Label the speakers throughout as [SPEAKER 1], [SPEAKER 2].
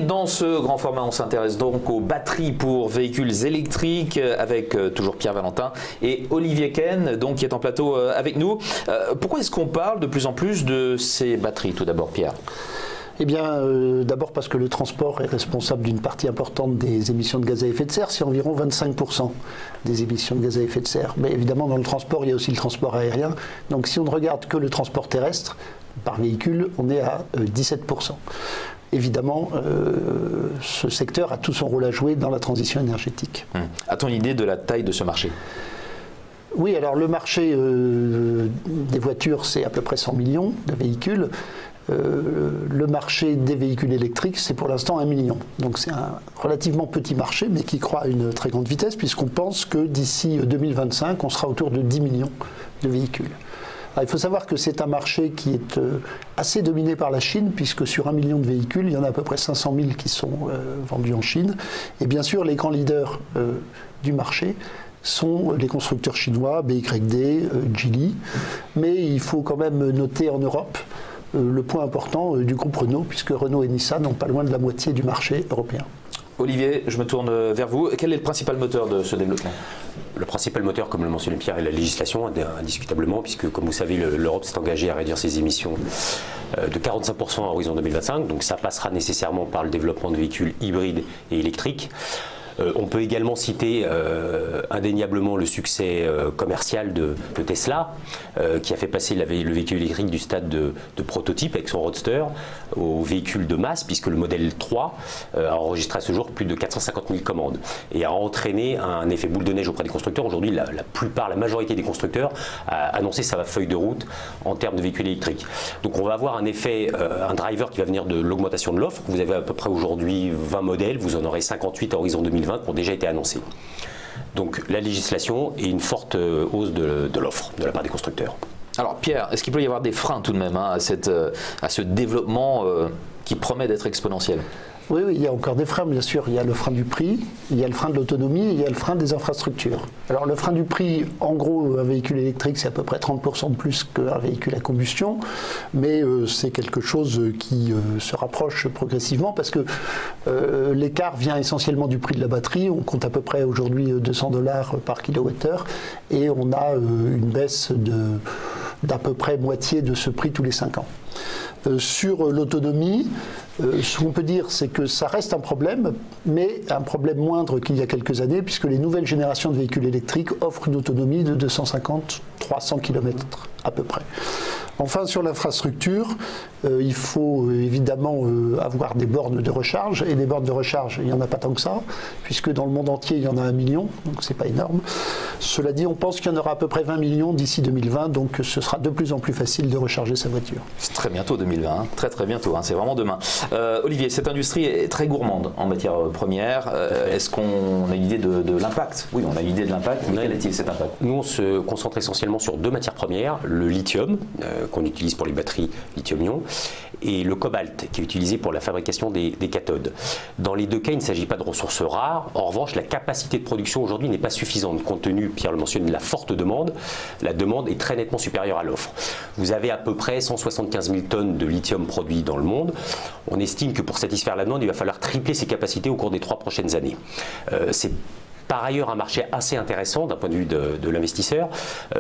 [SPEAKER 1] dans ce grand format, on s'intéresse donc aux batteries pour véhicules électriques avec toujours Pierre Valentin et Olivier Ken, donc, qui est en plateau avec nous. Pourquoi est-ce qu'on parle de plus en plus de ces batteries, tout d'abord, Pierre ?
[SPEAKER 2] Eh bien, d'abord parce que le transport est responsable d'une partie importante des émissions de gaz à effet de serre, c'est environ 25% des émissions de gaz à effet de serre. Mais évidemment, dans le transport, il y a aussi le transport aérien. Donc si on ne regarde que le transport terrestre, par véhicule, on est à 17%. Évidemment, ce secteur a tout son rôle à jouer dans la transition énergétique.
[SPEAKER 1] A-t-on une idée de la taille de ce marché ?
[SPEAKER 2] Oui, alors le marché des voitures, c'est à peu près 100 millions de véhicules. Le marché des véhicules électriques, c'est pour l'instant 1 million. Donc c'est un relativement petit marché, mais qui croît à une très grande vitesse, puisqu'on pense que d'ici 2025, on sera autour de 10 millions de véhicules. Alors, il faut savoir que c'est un marché qui est assez dominé par la Chine, puisque sur 1 million de véhicules, il y en a à peu près 500 000 qui sont vendus en Chine. Et bien sûr, les grands leaders du marché sont les constructeurs chinois, BYD, Geely. Mais il faut quand même noter en Europe le point important du groupe Renault, puisque Renault et Nissan n'ont pas loin de la moitié du marché européen.
[SPEAKER 1] Olivier, je me tourne vers vous. Quel est le principal moteur de ce développement ?
[SPEAKER 3] Le principal moteur, comme le mentionnait Pierre, est la législation, indiscutablement, puisque, comme vous savez, l'Europe s'est engagée à réduire ses émissions de 45% à horizon 2025. Donc ça passera nécessairement par le développement de véhicules hybrides et électriques. On peut également citer indéniablement le succès commercial de Tesla, qui a fait passer le véhicule électrique du stade de prototype avec son Roadster au véhicule de masse, puisque le modèle 3 a enregistré à ce jour plus de 450 000 commandes et a entraîné un effet boule de neige auprès des constructeurs. Aujourd'hui, la majorité des constructeurs a annoncé sa feuille de route en termes de véhicules électriques. Donc on va avoir un effet, un driver qui va venir de l'augmentation de l'offre. Vous avez à peu près aujourd'hui 20 modèles, vous en aurez 58 à horizon 2020 qui ont déjà été annoncés. Donc la législation et une forte hausse de l'offre de la part des constructeurs.
[SPEAKER 1] Alors Pierre, est-ce qu'il peut y avoir des freins tout de même à ce développement qui promet d'être exponentiel ?
[SPEAKER 2] Oui, il y a encore des freins, bien sûr. Il y a le frein du prix, il y a le frein de l'autonomie, il y a le frein des infrastructures. Alors le frein du prix, en gros, un véhicule électrique, c'est à peu près 30% de plus qu'un véhicule à combustion, mais c'est quelque chose qui se rapproche progressivement parce que l'écart vient essentiellement du prix de la batterie. On compte à peu près aujourd'hui $200 par kilowattheure et on a une baisse d'à peu près moitié de ce prix tous les 5 ans. Sur l'autonomie, ce qu'on peut dire, c'est que ça reste un problème, mais un problème moindre qu'il y a quelques années, puisque les nouvelles générations de véhicules électriques offrent une autonomie de 250-300 km à peu près. Enfin, sur l'infrastructure, il faut évidemment avoir des bornes de recharge, et des bornes de recharge, il n'y en a pas tant que ça, puisque dans le monde entier, il y en a 1 million, donc c'est pas énorme. Cela dit, on pense qu'il y en aura à peu près 20 millions d'ici 2020, donc ce sera de plus en plus facile de recharger sa voiture.
[SPEAKER 1] C'est très bientôt 2020, hein. Très très bientôt, hein. C'est vraiment demain. Olivier, cette industrie est très gourmande en matière première. Est-ce qu'on a une idée de l'impact ? Oui, on a une idée de l'impact, mais quel est-il cet impact ?
[SPEAKER 3] Nous, on se concentre essentiellement sur 2 matières premières, le lithium, qu'on utilise pour les batteries lithium-ion, et le cobalt, qui est utilisé pour la fabrication des cathodes. Dans les 2 cas, il ne s'agit pas de ressources rares. En revanche, la capacité de production aujourd'hui n'est pas suffisante, compte tenu, Pierre le mentionne, de la forte demande. La demande est très nettement supérieure à l'offre. Vous avez à peu près 175 000 tonnes de lithium produit dans le monde. On estime que pour satisfaire la demande, il va falloir tripler ses capacités au cours des 3 prochaines années. C'est par ailleurs un marché assez intéressant d'un point de vue de l'investisseur,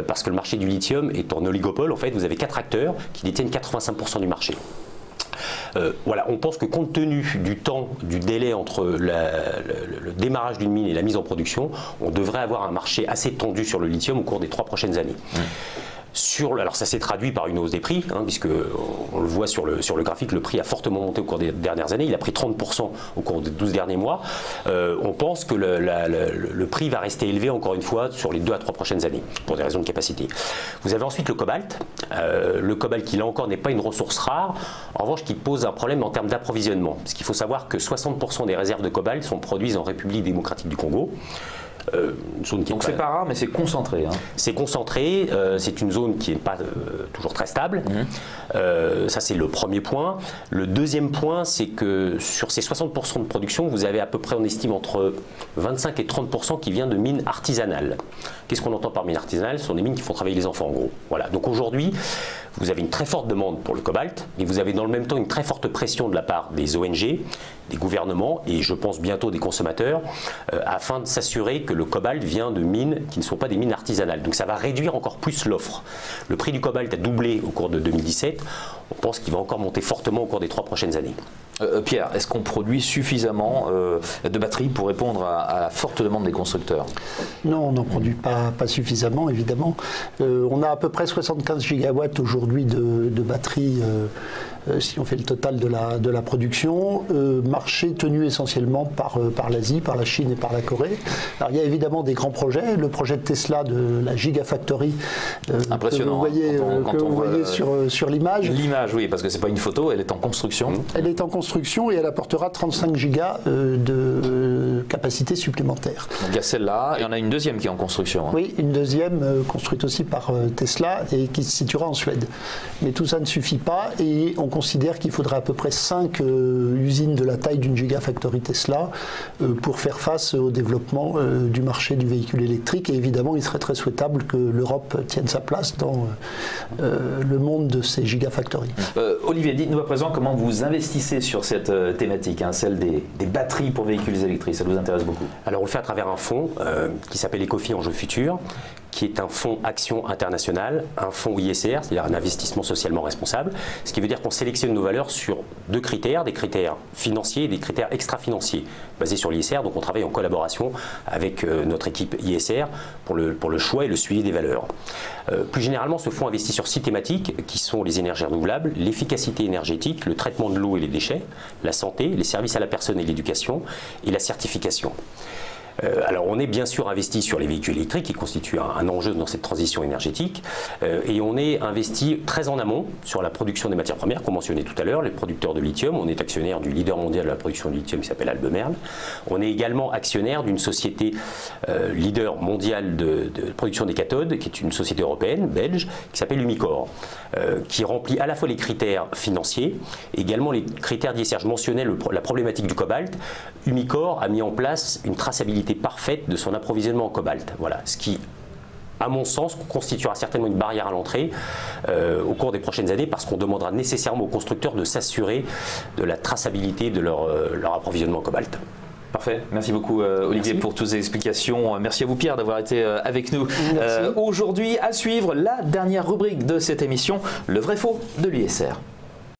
[SPEAKER 3] parce que le marché du lithium est en oligopole. En fait, vous avez 4 acteurs qui détiennent 85% du marché. Voilà, on pense que compte tenu du temps, du délai entre le démarrage d'une mine et la mise en production, on devrait avoir un marché assez tendu sur le lithium au cours des 3 prochaines années. Alors ça s'est traduit par une hausse des prix, hein, puisque on le voit sur le graphique, le prix a fortement monté au cours des dernières années, il a pris 30% au cours des 12 derniers mois. On pense que le prix va rester élevé encore une fois sur les 2 à 3 prochaines années, pour des raisons de capacité. Vous avez ensuite le cobalt. Le cobalt qui là encore n'est pas une ressource rare, en revanche qui pose un problème en termes d'approvisionnement, parce qu'il faut savoir que 60% des réserves de cobalt sont produites en République démocratique du Congo. Une zone qui
[SPEAKER 1] Donc c'est pas rare, mais c'est concentré. Hein.
[SPEAKER 3] C'est concentré, c'est une zone qui n'est pas toujours très stable. Ça, c'est le premier point. Le deuxième point, c'est que sur ces 60% de production, vous avez à peu près, on estime, entre 25 et 30% qui vient de mines artisanales. Qu'est-ce qu'on entend par mines artisanales? Ce sont des mines qui font travailler les enfants, en gros. Voilà. Donc aujourd'hui, vous avez une très forte demande pour le cobalt, mais vous avez dans le même temps une très forte pression de la part des ONG, des gouvernements et je pense bientôt des consommateurs, afin de s'assurer que le cobalt vient de mines qui ne sont pas des mines artisanales. Donc ça va réduire encore plus l'offre. Le prix du cobalt a doublé au cours de 2017. On pense qu'il va encore monter fortement au cours des 3 prochaines années.
[SPEAKER 1] Pierre, est-ce qu'on produit suffisamment de batteries pour répondre à la forte demande des constructeurs?
[SPEAKER 2] Non, on n'en produit pas suffisamment, évidemment. On a à peu près 75 gigawatts aujourd'hui de batteries, si on fait le total de la production. Marché tenu essentiellement par l'Asie, par la Chine et par la Corée. Alors il y a évidemment des grands projets. Le projet de Tesla de la Gigafactory,
[SPEAKER 1] impressionnant,
[SPEAKER 2] que vous voyez sur l'image.
[SPEAKER 1] L'image, oui, parce que c'est pas une photo, elle est en construction.
[SPEAKER 2] Elle est en construction et elle apportera 35 gigas de capacité supplémentaire.
[SPEAKER 1] Donc il y a celle-là, et on a une deuxième qui est en construction. Hein.
[SPEAKER 2] Oui, une deuxième construite aussi par Tesla et qui se situera en Suède. Mais tout ça ne suffit pas et on considère qu'il faudrait à peu près 5 usines de la taille d'une Gigafactory Tesla pour faire face au développement du marché du véhicule électrique. Et évidemment, il serait très souhaitable que l'Europe tienne sa place dans le monde de ces Gigafactories.
[SPEAKER 1] Olivier, dites-nous à présent comment vous investissez sur cette thématique, hein, celle des batteries pour véhicules électriques. Ça vous intéresse beaucoup?
[SPEAKER 3] Alors on le fait à travers un fonds qui s'appelle Ecofi Enjeux Futurs, qui est un fonds action international, un fonds ISR, c'est-à-dire un investissement socialement responsable, ce qui veut dire qu'on sélectionne nos valeurs sur 2 critères, des critères financiers et des critères extra-financiers, basés sur l'ISR. Donc on travaille en collaboration avec notre équipe ISR pour le choix et le suivi des valeurs. Plus généralement, ce fonds investit sur 6 thématiques qui sont les énergies renouvelables, l'efficacité énergétique, le traitement de l'eau et les déchets, la santé, les services à la personne et l'éducation et la certification. Alors on est bien sûr investi sur les véhicules électriques qui constituent un enjeu dans cette transition énergétique et on est investi très en amont sur la production des matières premières qu'on mentionnait tout à l'heure, les producteurs de lithium. On est actionnaire du leader mondial de la production de lithium qui s'appelle Albemarle. On est également actionnaire d'une société leader mondiale de production des cathodes qui est une société européenne, belge, qui s'appelle Umicore, qui remplit à la fois les critères financiers et également les critères d'ISR. Je mentionnais la problématique du cobalt. Umicore a mis en place une traçabilité parfaite de son approvisionnement en cobalt. Voilà, ce qui, à mon sens, constituera certainement une barrière à l'entrée au cours des prochaines années parce qu'on demandera nécessairement aux constructeurs de s'assurer de la traçabilité de leur approvisionnement en cobalt.
[SPEAKER 1] Parfait. Merci beaucoup Olivier pour toutes ces explications. Merci à vous Pierre d'avoir été avec nous. Aujourd'hui, à suivre la dernière rubrique de cette émission, le vrai faux de l'ISR.